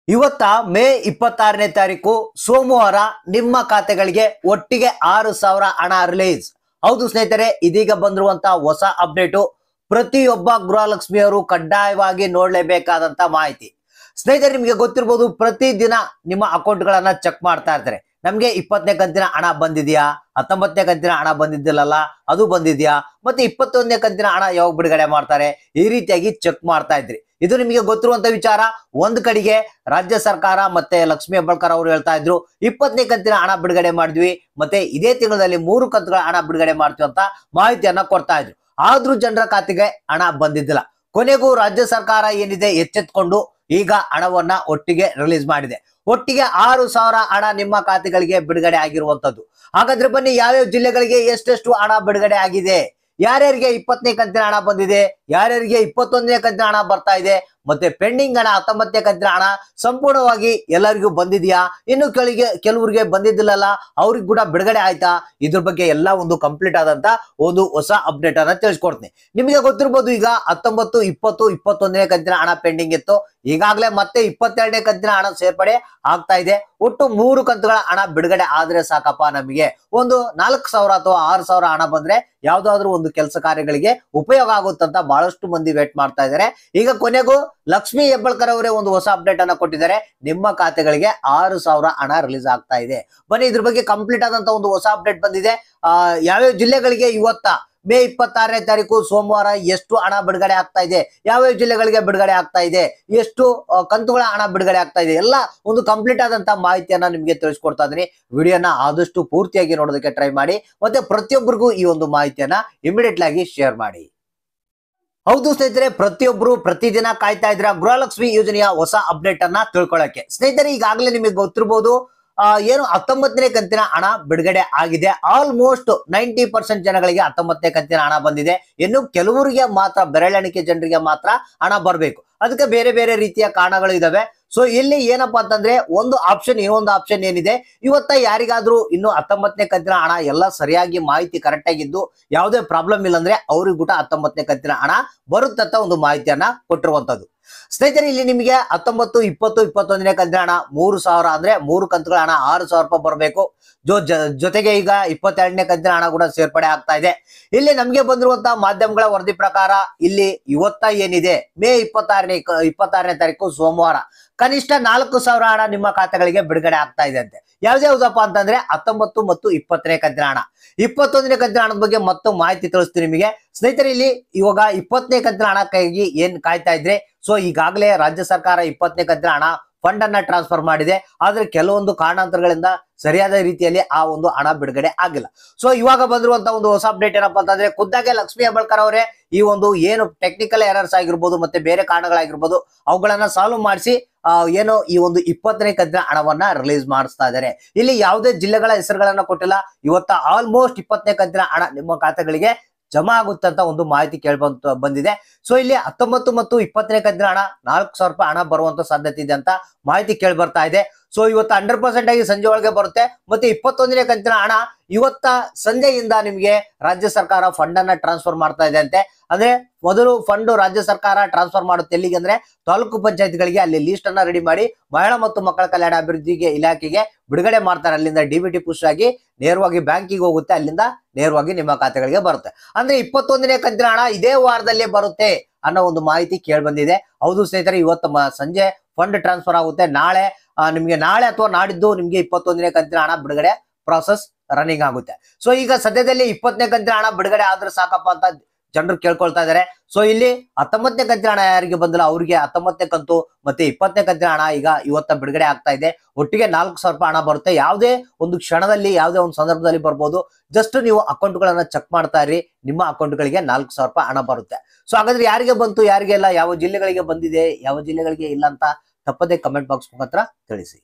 ಇವತ್ತ ಮೇ 26ನೇ ತಾರೀಕು ಸೋಮವಾರ ನಿಮ್ಮ ಖಾತೆಗಳಿಗೆ ಒಟ್ಟಿಗೆ 6,000 ಹಣ ರಿಲೀಸ್. ಹೌದು ಸ್ನೇಹಿತರೆ, ಇದೀಗ ಬಂದಿರುವಂತ ಹೊಸ ಅಪ್ಡೇಟು. ಪ್ರತಿಯೊಬ್ಬ ಗೃಹಲಕ್ಷ್ಮಿಯವರು ಕಡ್ಡಾಯವಾಗಿ ನೋಡ್ಲೇಬೇಕಾದಂತ ಮಾಹಿತಿ. ಸ್ನೇಹಿತರೆ, ನಿಮಗೆ ಗೊತ್ತಿರಬಹುದು, ಪ್ರತಿದಿನ ನಿಮ್ಮ ಅಕೌಂಟ್ಗಳನ್ನ ಚೆಕ್ ಮಾಡ್ತಾ ಇರ್ತಾರೆ. ನಮ್ಗೆ 20ನೇ ಕಂತಿನ ಹಣ ಬಂದಿದ್ಯಾ, 19ನೇ ಕಂತಿನ ಹಣ ಬಂದಿದ್ದಿಲ್ಲಲ್ಲ ಅದು ಬಂದಿದ್ಯಾ, ಮತ್ತೆ 21ನೇ ಕಂತಿನ ಹಣ ಯಾವಾಗ ಬಿಡುಗಡೆ ಮಾಡ್ತಾರೆ, ಈ ರೀತಿಯಾಗಿ ಚೆಕ್ ಮಾಡ್ತಾ ಇದ್ರಿ. ಇದು ನಿಮಗೆ ಗೊತ್ತಿರುವಂತ ವಿಚಾರ. ಒಂದ್ ಕಡೆಗೆ ರಾಜ್ಯ ಸರ್ಕಾರ ಮತ್ತೆ ಲಕ್ಷ್ಮೀ ಹೆಬ್ಬಾಳ್ಕರ್ ಅವರು ಹೇಳ್ತಾ ಇದ್ರು 20ನೇ ಕಂತಿನ ಹಣ ಬಿಡುಗಡೆ ಮಾಡಿದ್ವಿ, ಮತ್ತೆ ಇದೇ ತಿಂಗಳಲ್ಲಿ 3 ಕಂತುಗಳ ಹಣ ಬಿಡುಗಡೆ ಮಾಡ್ತೀವಿ ಅಂತ ಮಾಹಿತಿಯನ್ನ ಕೊಡ್ತಾ ಇದ್ರು. ಆದ್ರೂ ಜನರ ಖಾತೆಗೆ ಹಣ ಬಂದಿದ್ದಿಲ್ಲ. ಕೊನೆಗೂ ರಾಜ್ಯ ಸರ್ಕಾರ ಏನಿದೆ ಎಚ್ಚೆತ್ಕೊಂಡು ಈಗ ಹಣವನ್ನ ಒಟ್ಟಿಗೆ ರಿಲೀಸ್ ಮಾಡಿದೆ. ಒಟ್ಟಿಗೆ 6,000 ಹಣ ನಿಮ್ಮ ಖಾತೆಗಳಿಗೆ ಬಿಡುಗಡೆ ಆಗಿರುವಂತದ್ದು. ಹಾಗಾದ್ರೆ ಬನ್ನಿ, ಯಾವ್ಯಾವ ಜಿಲ್ಲೆಗಳಿಗೆ ಎಷ್ಟೆಷ್ಟು ಹಣ ಬಿಡುಗಡೆ ಆಗಿದೆ, ಯಾರ್ಯಾರಿಗೆ 20ನೇ ಕಂತಿನ ಹಣ ಬಂದಿದೆ, ಯಾರ್ಯಾರಿಗೆ 21ನೇ ಕಂತಿನ ಹಣ ಬರ್ತಾ ಇದೆ, ಮತ್ತೆ ಪೆಂಡಿಂಗ್ ಹಣ 19ನೇ ಕಂತಿನ ಹಣ ಸಂಪೂರ್ಣವಾಗಿ ಎಲ್ಲರಿಗೂ ಬಂದಿದ್ಯಾ, ಇನ್ನು ಕೆಲವರಿಗೆ ಬಂದಿದ್ದಿಲ್ಲಲ್ಲ ಅವ್ರಿಗೆ ಕೂಡ ಬಿಡುಗಡೆ ಆಯ್ತಾ, ಇದ್ರ ಬಗ್ಗೆ ಎಲ್ಲ ಒಂದು ಕಂಪ್ಲೀಟ್ ಆದಂತ ಒಂದು ಹೊಸ ಅಪ್ಡೇಟ್ ಅನ್ನ ತಿಳಿಸ್ಕೊಡ್ತೀನಿ. ನಿಮಗೆ ಗೊತ್ತಿರ್ಬೋದು, ಈಗ 19, 20, 21ನೇ ಕಂತಿನ ಹಣ ಪೆಂಡಿಂಗ್ ಇತ್ತು. ಈಗಾಗಲೇ ಮತ್ತೆ 22ನೇ ಕಂತಿನ ಹಣ ಸೇರ್ಪಡೆ ಆಗ್ತಾ ಇದೆ. ಒಟ್ಟು 3 ಕಂತುಗಳ ಹಣ ಬಿಡುಗಡೆ ಆದ್ರೆ ಸಾಕಪ್ಪ, ನಮಗೆ ಒಂದು 4,000 ಅಥವಾ 6,000 ಹಣ ಬಂದ್ರೆ ಯಾವ್ದಾದ್ರು ಒಂದು ಕೆಲಸ ಕಾರ್ಯಗಳಿಗೆ ಉಪಯೋಗ ಆಗುತ್ತಂತ ಬಹಳಷ್ಟು ಮಂದಿ ವೇಟ್ ಮಾಡ್ತಾ ಇದ್ದಾರೆ. ಈಗ ಕೊನೆಗೂ ಲಕ್ಷ್ಮೀ ಹೆಬ್ಬಾಳ್ಕರ್ ಅವರೇ ಒಂದು ಹೊಸ ಅಪ್ಡೇಟ್ ಅನ್ನ ಕೊಟ್ಟಿದ್ದಾರೆ. ನಿಮ್ಮ ಖಾತೆಗಳಿಗೆ 6,000 ಹಣ ರಿಲೀಸ್ ಆಗ್ತಾ ಇದೆ. ಬನ್ನಿ, ಇದ್ರ ಬಗ್ಗೆ ಕಂಪ್ಲೀಟ್ ಆದಂತ ಒಂದು ಹೊಸ ಅಪ್ಡೇಟ್ ಬಂದಿದೆ. ಯಾವ್ಯಾವ ಜಿಲ್ಲೆಗಳಿಗೆ ಇವತ್ತ ಮೇ 26ನೇ ತಾರೀಕು ಸೋಮವಾರ ಎಷ್ಟು ಹಣ ಬಿಡುಗಡೆ ಆಗ್ತಾ ಇದೆ, ಯಾವ್ಯಾವ ಜಿಲ್ಲೆಗಳಿಗೆ ಬಿಡುಗಡೆ ಆಗ್ತಾ ಇದೆ, ಎಷ್ಟು ಕಂತುಗಳ ಹಣ ಬಿಡುಗಡೆ ಆಗ್ತಾ ಇದೆ, ಎಲ್ಲ ಒಂದು ಕಂಪ್ಲೀಟ್ ಆದಂತ ಮಾಹಿತಿಯನ್ನ ನಿಮ್ಗೆ ತಿಳಿಸ್ಕೊಡ್ತಾ ಇದೀನಿ. ವಿಡಿಯೋನ ಆದಷ್ಟು ಪೂರ್ತಿಯಾಗಿ ನೋಡೋದಕ್ಕೆ ಟ್ರೈ ಮಾಡಿ, ಮತ್ತೆ ಪ್ರತಿಯೊಬ್ಬರಿಗೂ ಈ ಒಂದು ಮಾಹಿತಿಯನ್ನ ಇಮಿಡಿಯೇಟ್ ಆಗಿ ಶೇರ್ ಮಾಡಿ. ಹೌದು ಸ್ನೇಹಿತರೆ, ಪ್ರತಿಯೊಬ್ಬರು ಪ್ರತಿದಿನ ಕಾಯ್ತಾ ಇದ್ರ ಗೃಹಲಕ್ಷ್ಮಿ ಯೋಜನೆಯ ಹೊಸ ಅಪ್ಡೇಟ್ ಅನ್ನ ತಿಳ್ಕೊಳ್ಳಕ್ಕೆ. ಸ್ನೇಹಿತರೆ, ಈಗಾಗಲೇ ನಿಮಗೆ ಗೊತ್ತಿರಬಹುದು, ಏನು 19ನೇ ಕಂತಿನ ಹಣ ಬಿಡುಗಡೆ ಆಗಿದೆ. ಆಲ್ಮೋಸ್ಟ್ 90% ಜನಗಳಿಗೆ 19ನೇ ಕಂತಿನ ಹಣ ಬಂದಿದೆ. ಇನ್ನು ಕೆಲವರಿಗೆ ಮಾತ್ರ, ಬೆರಳೆಣಿಕೆ ಜನರಿಗೆ ಮಾತ್ರ ಹಣ ಬರಬೇಕು. ಅದಕ್ಕೆ ಬೇರೆ ಬೇರೆ ರೀತಿಯ ಕಾರಣಗಳು ಇದಾವೆ. ಸೊ ಇಲ್ಲಿ ಏನಪ್ಪಾ ಅಂತಂದ್ರೆ, ಒಂದು ಆಪ್ಷನ್, ಇನ್ನೊಂದು ಆಪ್ಷನ್ ಏನಿದೆ, ಇವತ್ತ ಯಾರಿಗಾದ್ರೂ ಇನ್ನು 19ನೇ ಕಂತಿನ ಹಣ ಎಲ್ಲ ಸರಿಯಾಗಿ ಮಾಹಿತಿ ಕರೆಕ್ಟ್ ಆಗಿದ್ದು ಯಾವುದೇ ಪ್ರಾಬ್ಲಮ್ ಇಲ್ಲ ಅಂದ್ರೆ ಅವ್ರಿಗೆ ಕೂಡ 19ನೇ ಕಂತಿನ ಹಣ ಬರುತ್ತಂತ ಒಂದು ಮಾಹಿತಿಯನ್ನ ಕೊಟ್ಟಿರುವಂತದ್ದು. ಸ್ನೇಹಿತರೆ, ಇಲ್ಲಿ ನಿಮಗೆ 19, 20, 21ನೇ ಕಂತಿನ ಹಣ 3,000 ಅಂದ್ರೆ 3 ಕಂತುಗಳ ಹಣ 6,000 ರೂಪಾಯಿ ಬರಬೇಕು. ಜೊತೆಗೆ ಈಗ 22ನೇ ಕಂತಿನ ಹಣ ಕೂಡ ಸೇರ್ಪಡೆ ಆಗ್ತಾ ಇದೆ. ಇಲ್ಲಿ ನಮ್ಗೆ ಬಂದಿರುವಂತಹ ಮಾಧ್ಯಮಗಳ ವರದಿ ಪ್ರಕಾರ ಇಲ್ಲಿ ಇವತ್ತ ಏನಿದೆ ಮೇ 26ನೇ ತಾರೀಕು ಸೋಮವಾರ ಕನಿಷ್ಠ 4,000 ಹಣ ನಿಮ್ಮ ಖಾತೆಗಳಿಗೆ ಬಿಡುಗಡೆ ಆಗ್ತಾ ಇದೆ ಅಂತೆ. ಯಾವ್ದಾವ್ದಪ್ಪ ಅಂತಂದ್ರೆ 19 ಮತ್ತು 20ನೇ ಕಂತಿನ ಹಣ. 21ನೇ ಕಂತಿನ ಹಣದ ಬಗ್ಗೆ ಮತ್ತು ಮಾಹಿತಿ ತಿಳಿಸ್ತೀನಿ ನಿಮಗೆ. ಸ್ನೇಹಿತರೆ, ಇಲ್ಲಿ ಇವಾಗ 20ನೇ ಕಂತಿನ ಹಣಕ್ಕಾಗಿ ಏನ್ ಕಾಯ್ತಾ ಇದ್ರೆ, ಸೊ ಈಗಾಗಲೇ ರಾಜ್ಯ ಸರ್ಕಾರ 20ನೇ ಕಂತಿನ ಹಣ ಫಂಡ್ ಅನ್ನ ಟ್ರಾನ್ಸ್ಫರ್ ಮಾಡಿದೆ. ಆದ್ರೆ ಕೆಲವೊಂದು ಕಾರಣಾಂತರಗಳಿಂದ ಸರಿಯಾದ ರೀತಿಯಲ್ಲಿ ಆ ಒಂದು ಹಣ ಬಿಡುಗಡೆ ಆಗಿಲ್ಲ. ಸೊ ಇವಾಗ ಬಂದಿರುವಂತ ಒಂದು ಹೊಸ ಅಪ್ಡೇಟ್ ಏನಪ್ಪಾ ಅಂತಂದ್ರೆ, ಖುದ್ದಾಗೆ ಲಕ್ಷ್ಮೀ ಹೆಬ್ಬಾಳ್ಕರ್ ಅವರೇ ಈ ಒಂದು ಏನು ಟೆಕ್ನಿಕಲ್ ಎರರ್ಸ್ ಆಗಿರ್ಬೋದು ಮತ್ತೆ ಬೇರೆ ಕಾರಣಗಳಾಗಿರ್ಬೋದು ಅವುಗಳನ್ನ ಸಾಲ್ವ್ ಮಾಡಿಸಿ ಏನು ಈ ಒಂದು 20ನೇ ಕಂತಿನ ಹಣವನ್ನ ರಿಲೀಸ್ ಮಾಡಿಸ್ತಾ ಇದ್ದಾರೆ. ಇಲ್ಲಿ ಯಾವುದೇ ಜಿಲ್ಲೆಗಳ ಹೆಸರುಗಳನ್ನ ಕೊಟ್ಟಿಲ್ಲ. ಇವತ್ತ ಆಲ್ಮೋಸ್ಟ್ 20ನೇ ಕಂತಿನ ಹಣ ನಿಮ್ಮ ಖಾತೆಗಳಿಗೆ ಜಮಾ ಆಗುತ್ತೆ ಅಂತ ಒಂದು ಮಾಹಿತಿ ಬಂದಿದೆ. ಸೊ ಇಲ್ಲಿ 19 ಮತ್ತು 20ನೇ ಕಂತಿನ ಹಣ 4,000 ರೂಪಾಯಿ ಹಣ ಬರುವಂತ ಸಾಧ್ಯತೆ ಇದೆ ಅಂತ ಮಾಹಿತಿ ಕೇಳಿ ಬರ್ತಾ ಇದೆ. ಸೊ ಇವತ್ತು 100% ಆಗಿ ಸಂಜೆ ಒಳಗೆ ಬರುತ್ತೆ. ಮತ್ತೆ 21ನೇ ಕಂತಿನ ಹಣ ಇವತ್ತ ಸಂಜೆಯಿಂದ ನಿಮಗೆ ರಾಜ್ಯ ಸರ್ಕಾರ ಫಂಡ್ ಅನ್ನ ಟ್ರಾನ್ಸ್ಫರ್ ಮಾಡ್ತಾ ಇದೆ ಅಂತೆ. ಅಂದ್ರೆ ಮೊದಲು ಫಂಡ್ ರಾಜ್ಯ ಸರ್ಕಾರ ಟ್ರಾನ್ಸ್ಫರ್ ಮಾಡುತ್ತೆ ಎಲ್ಲಿಗೆ ಅಂದ್ರೆ ತಾಲೂಕು ಪಂಚಾಯತ್ಗಳಿಗೆ. ಅಲ್ಲಿ ಲಿಸ್ಟ್ ಅನ್ನ ರೆಡಿ ಮಾಡಿ ಮಹಿಳಾ ಮತ್ತು ಮಕ್ಕಳ ಕಲ್ಯಾಣ ಅಭಿವೃದ್ಧಿಗೆ ಇಲಾಖೆಗೆ ಬಿಡುಗಡೆ ಮಾಡ್ತಾರೆ. ಅಲ್ಲಿಂದ DBT ಪುಷ್ ಆಗಿ ನೇರವಾಗಿ ಬ್ಯಾಂಕಿಗೆ ಹೋಗುತ್ತೆ, ಅಲ್ಲಿಂದ ನೇರವಾಗಿ ನಿಮ್ಮ ಖಾತೆಗಳಿಗೆ ಬರುತ್ತೆ. ಅಂದ್ರೆ 21ನೇ ಕಂತಿನ ಹಣ ಇದೇ ವಾರದಲ್ಲೇ ಬರುತ್ತೆ ಅನ್ನೋ ಒಂದು ಮಾಹಿತಿ ಕೇಳಿ ಬಂದಿದೆ. ಹೌದು ಸ್ನೇಹಿತರೆ, ಇವತ್ತು ಸಂಜೆ ಫಂಡ್ ಟ್ರಾನ್ಸ್ಫರ್ ಆಗುತ್ತೆ. ನಿಮ್ಗೆ ನಾಳೆ ಅಥವಾ ನಾಡಿದ್ದು ನಿಮ್ಗೆ 21ನೇ ಕಂತಿನ ಹಣ ಬಿಡುಗಡೆ ಪ್ರಾಸೆಸ್ ರನ್ನಿಂಗ್ ಆಗುತ್ತೆ. ಸೊ ಈಗ ಸದ್ಯದಲ್ಲಿ 20ನೇ ಕಂತಿನ ಹಣ ಬಿಡುಗಡೆ ಆದ್ರೆ ಸಾಕಪ್ಪ ಅಂತ ಜನರು ಕೇಳ್ಕೊಳ್ತಾ ಇದಾರೆ. ಸೊ ಇಲ್ಲಿ 19ನೇ ಕಂತಿನ ಹಣ ಯಾರಿಗೆ ಬಂದಿಲ್ಲ ಅವ್ರಿಗೆ 19ನೇ ಕಂತು ಮತ್ತೆ 20ನೇ ಕಂತಿನ ಹಣ ಈಗ ಇವತ್ತ ಬಿಡುಗಡೆ ಆಗ್ತಾ ಇದೆ. ಒಟ್ಟಿಗೆ 4,000 ರೂಪಾಯಿ ಹಣ ಬರುತ್ತೆ. ಯಾವುದೇ ಒಂದು ಕ್ಷಣದಲ್ಲಿ, ಯಾವುದೇ ಒಂದು ಸಂದರ್ಭದಲ್ಲಿ ಬರ್ಬೋದು. ಜಸ್ಟ್ ನೀವು ಅಕೌಂಟ್ಗಳನ್ನ ಚೆಕ್ ಮಾಡ್ತಾ ಇರಿ, ನಿಮ್ಮ ಅಕೌಂಟ್ಗಳಿಗೆ 4,000 ರೂಪಾಯಿ ಹಣ ಬರುತ್ತೆ. ಸೊ ಹಾಗಾದ್ರೆ ಯಾರಿಗೆ ಬಂತು, ಯಾರಿಗೆ ಇಲ್ಲ, ಯಾವ ಜಿಲ್ಲೆಗಳಿಗೆ ಬಂದಿದೆ, ಯಾವ ಜಿಲ್ಲೆಗಳಿಗೆ ಇಲ್ಲ ಅಂತ ತಪ್ಪದೆ ಕಮೆಂಟ್ ಬಾಕ್ಸ್ ಮುಖಾಂತರ ತಿಳಿಸಿ.